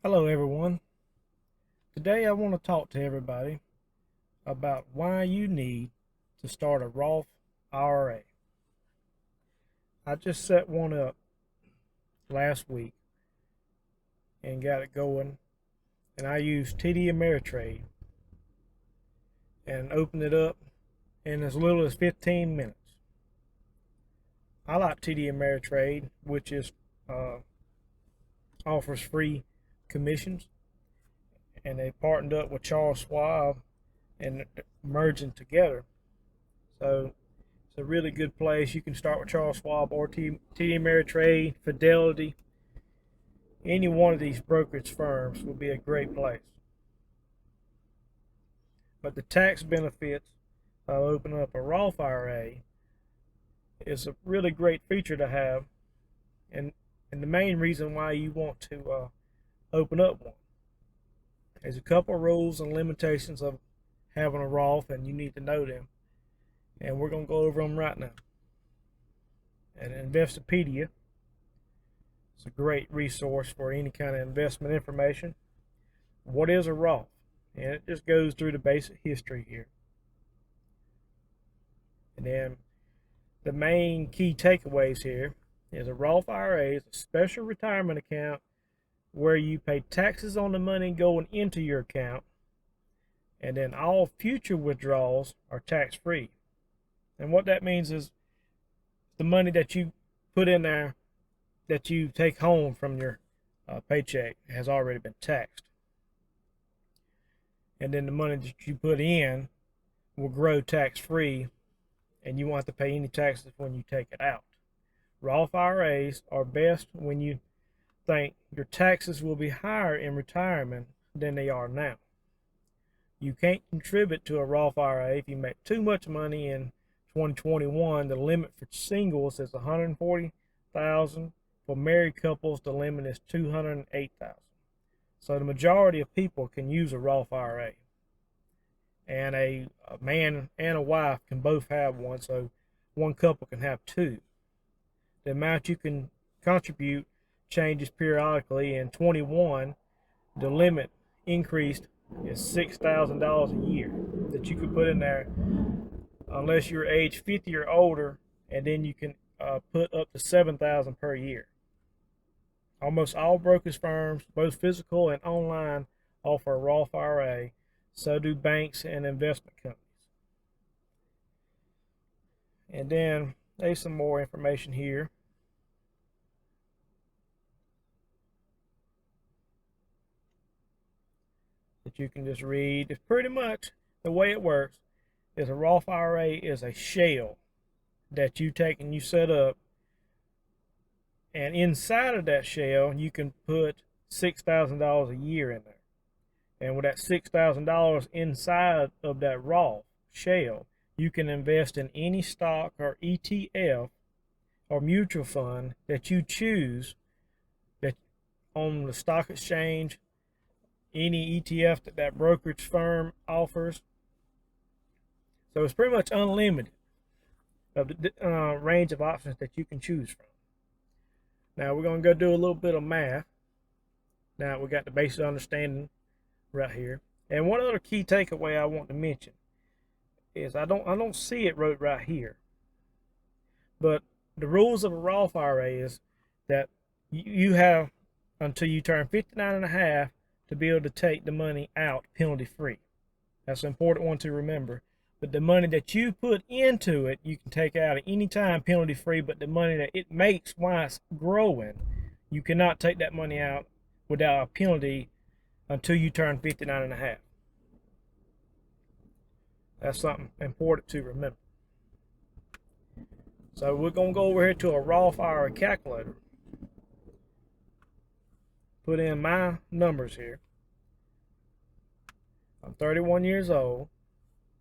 Hello everyone. Today I want to talk to everybody about why you need to start a Roth IRA. I just set one up last week and got it going, and I used TD Ameritrade and opened it up in as little as 15 minutes. I like TD Ameritrade, which is offers free commissions, and they partnered up with Charles Schwab and merging together. So it's a really good place. You can start with Charles Schwab or TD Ameritrade, Fidelity. Any one of these brokerage firms will be a great place. But the tax benefits of opening up a Roth IRA is a really great feature to have, and the main reason why you want to open up one. There's a couple of rules and limitations of having a Roth, and you need to know them. And we're going to go over them right now. At Investopedia, it's a great resource for any kind of investment information. What is a Roth? And it just goes through the basic history here. And then the main key takeaways here is a Roth IRA is a special retirement account where you pay taxes on the money going into your account, and then all future withdrawals are tax-free. And what that means is the money that you put in there that you take home from your paycheck has already been taxed. And then the money that you put in will grow tax-free, and you won't have to pay any taxes when you take it out. Roth IRAs are best when you think your taxes will be higher in retirement than they are now. You can't contribute to a Roth IRA if you make too much money in 2021. The limit for singles is $140,000. For married couples, the limit is $208,000. So the majority of people can use a Roth IRA, and a man and a wife can both have one. So one couple can have two. The amount you can contribute changes periodically. In 21, the limit increased is $6,000 a year that you could put in there, unless you're age 50 or older, and then you can put up to $7,000 per year. Almost all brokerage firms, both physical and online, offer a Roth IRA. So do banks and investment companies. And then there's some more information here. That you can just read. It's pretty much the way it works is a Roth IRA is a shell that you take and you set up, and inside of that shell you can put $6,000 a year in there. And with that $6,000 inside of that Roth shell, you can invest in any stock or ETF or mutual fund that you choose, that on the stock exchange, any ETF that brokerage firm offers. So it's pretty much unlimited of the range of options that you can choose from. Now we're going to go do a little bit of math. Now we got the basic understanding right here. And one other key takeaway I want to mention is I don't see it wrote right here, but the rules of a Roth IRA is that you have until you turn 59 and a half to be able to take the money out penalty free. That's an important one to remember. But the money that you put into it, you can take out at any time penalty free, but the money that it makes while it's growing, you cannot take that money out without a penalty until you turn 59 and a half. That's something important to remember. So we're going to go over here to a Roth IRA calculator. Put in my numbers here. I'm 31 years old.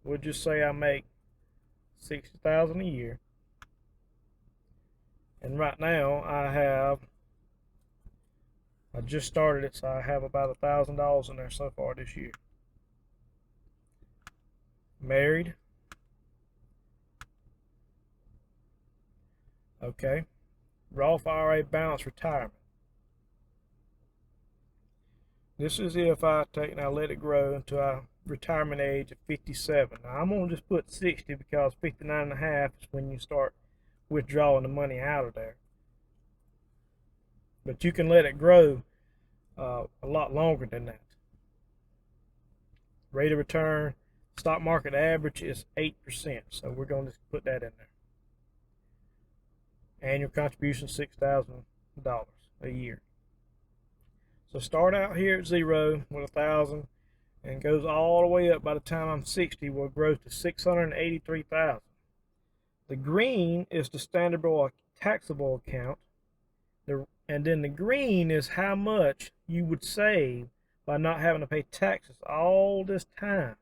We'll just say I make $60,000 a year. And right now I just started it, so I have about $1,000 in there so far this year. Married. Okay. Roth IRA balance retirement. This is if I take and I let it grow until I retirement age of 57. Now I'm gonna just put 60 because 59 and a half is when you start withdrawing the money out of there. But you can let it grow a lot longer than that. Rate of return, stock market average is 8%. So we're going to put that in there. Annual contribution $6,000 a year. So start out here at 0 with 1,000 and goes all the way up. By the time I'm 60, will grow to 683,000. The green is the standard taxable account. And then the green is how much you would save by not having to pay taxes all this time.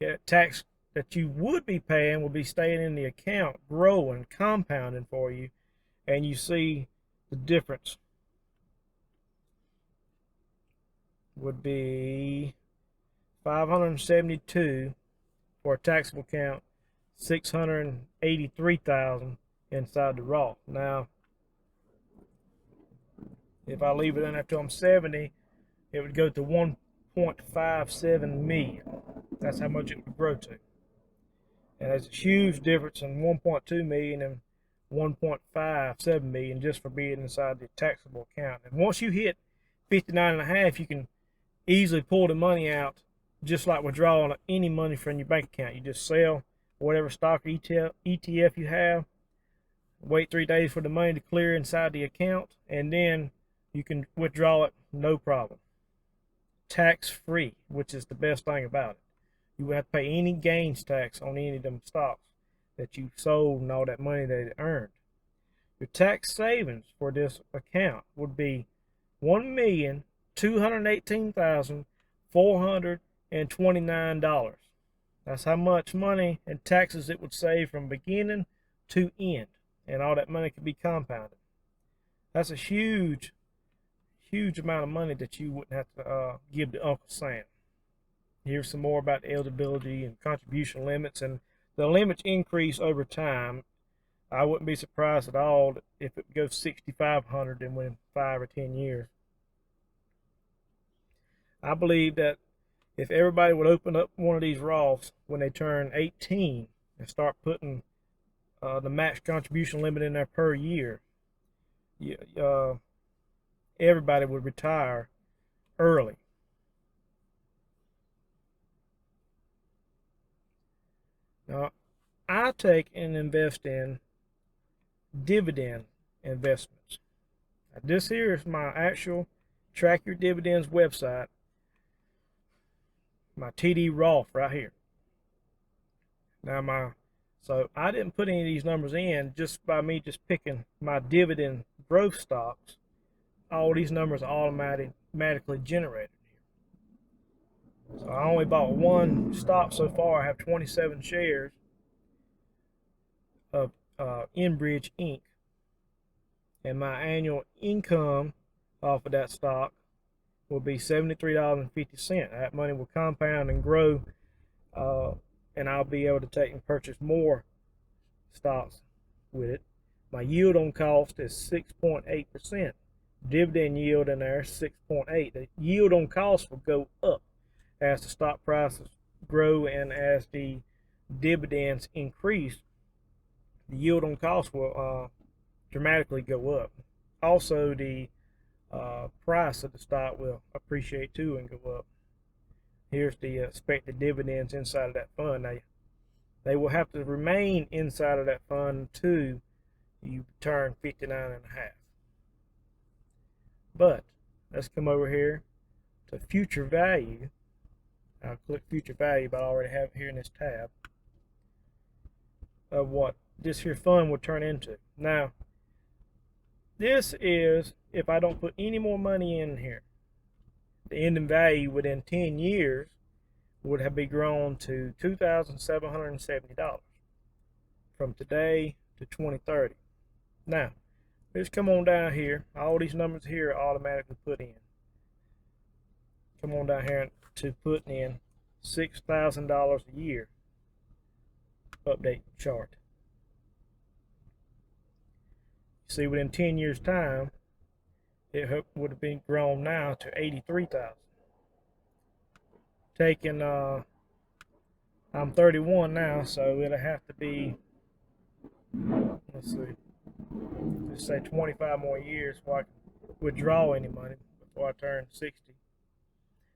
Yeah, tax that you would be paying will be staying in the account, growing, compounding for you, and you see the difference would be 572 for a taxable account, 683,000 inside the Roth. Now, if I leave it in after I'm 70, it would go to 1.57 million. That's how much it would grow to. And there's a huge difference in 1.2 million and 1.57 million just for being inside the taxable account. And once you hit 59 and a half, you can easily pull the money out just like withdrawing any money from your bank account. You just sell whatever stock or ETF you have, wait 3 days for the money to clear inside the account, and then you can withdraw it no problem. Tax-free, which is the best thing about it. You won't have to pay any gains tax on any of them stocks that you sold and all that money that it earned. Your tax savings for this account would be $1,218,429. That's how much money in taxes it would save from beginning to end, and all that money could be compounded. That's a huge amount of money that you wouldn't have to give to Uncle Sam. Here's some more about eligibility and contribution limits, and the limits increase over time. I wouldn't be surprised at all if it goes 6,500 in 5 or 10 years. I believe that if everybody would open up one of these Roths when they turn 18 and start putting the max contribution limit in there per year, everybody would retire early. Now, I take and invest in dividend investments. Now, this here is my actual Track Your Dividends website, my TD Roth right here. Now, so I didn't put any of these numbers in just by me just picking my dividend growth stocks. All these numbers are automatically generated here. So I only bought one stock so far. I have 27 shares of Enbridge Inc. And my annual income off of that stock will be $73.50. That money will compound and grow, and I'll be able to take and purchase more stocks with it. My yield on cost is 6.8%. Dividend yield in there is 6.8. The yield on cost will go up as the stock prices grow and as the dividends increase. The yield on cost will dramatically go up. Also, the price of the stock will appreciate too and go up. Here's the expected dividends inside of that fund. Now, they will have to remain inside of that fund until you turn 59 and a half. But let's come over here to future value. I'll click future value, but I already have it here in this tab of what this here fund will turn into. Now, this is if I don't put any more money in here. The ending value within 10 years would have been grown to $2,770 from today to 2030. Now, let's come on down here. All these numbers here are automatically put in. Come on down here to put in $6,000 a year. Update chart. See, within 10 years time, it would have been grown now to 83,000. Taking I'm 31 now, so it'll have to be, let's see, let's say 25 more years before I can withdraw any money before I turn 60.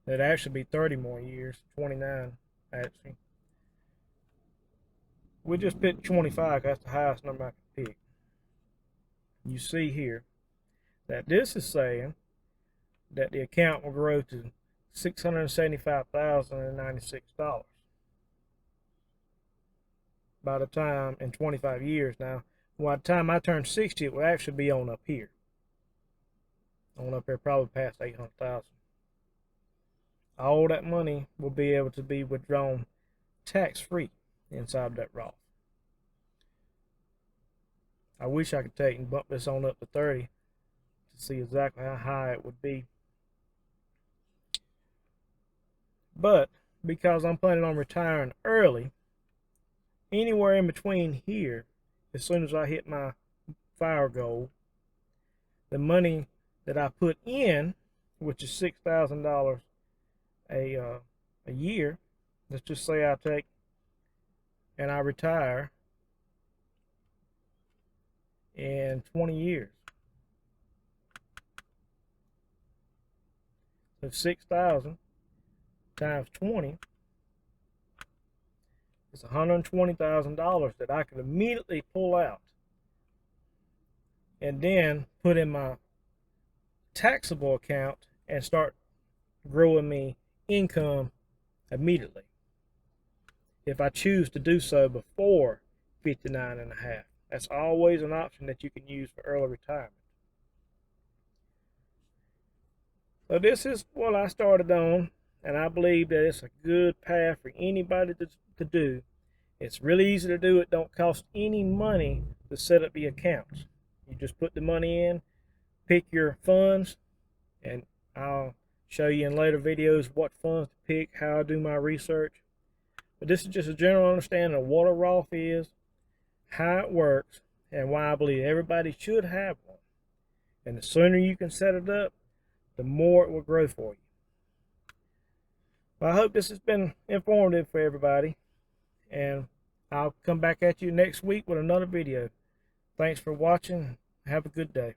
It'd actually be 30 more years, 29 actually. We just picked 25 because that's the highest number I can pick. You see here that this is saying that the account will grow to $675,096 by the time, in 25 years. Now, by the time I turn 60, it will actually be on up here. On up here, probably past 800,000. All that money will be able to be withdrawn tax-free inside that Roth. I wish I could take and bump this on up to 30 to see exactly how high it would be. But because I'm planning on retiring early, anywhere in between here, as soon as I hit my fire goal, the money that I put in, which is $6,000 a year, let's just say I take and I retire in 20 years. So 6,000 times 20 is $120,000 that I could immediately pull out and then put in my taxable account and start growing me income immediately, if I choose to do so before 59 and a half. That's always an option that you can use for early retirement. So this is what I started on, and I believe that it's a good path for anybody to do. It's really easy to do. It don't cost any money to set up the accounts. You just put the money in, pick your funds, and I'll show you in later videos what funds to pick, how I do my research. But this is just a general understanding of what a Roth is, how it works, and why I believe everybody should have one. And the sooner you can set it up, the more it will grow for you. Well, I hope this has been informative for everybody, and I'll come back at you next week with another video. Thanks for watching. Have a good day.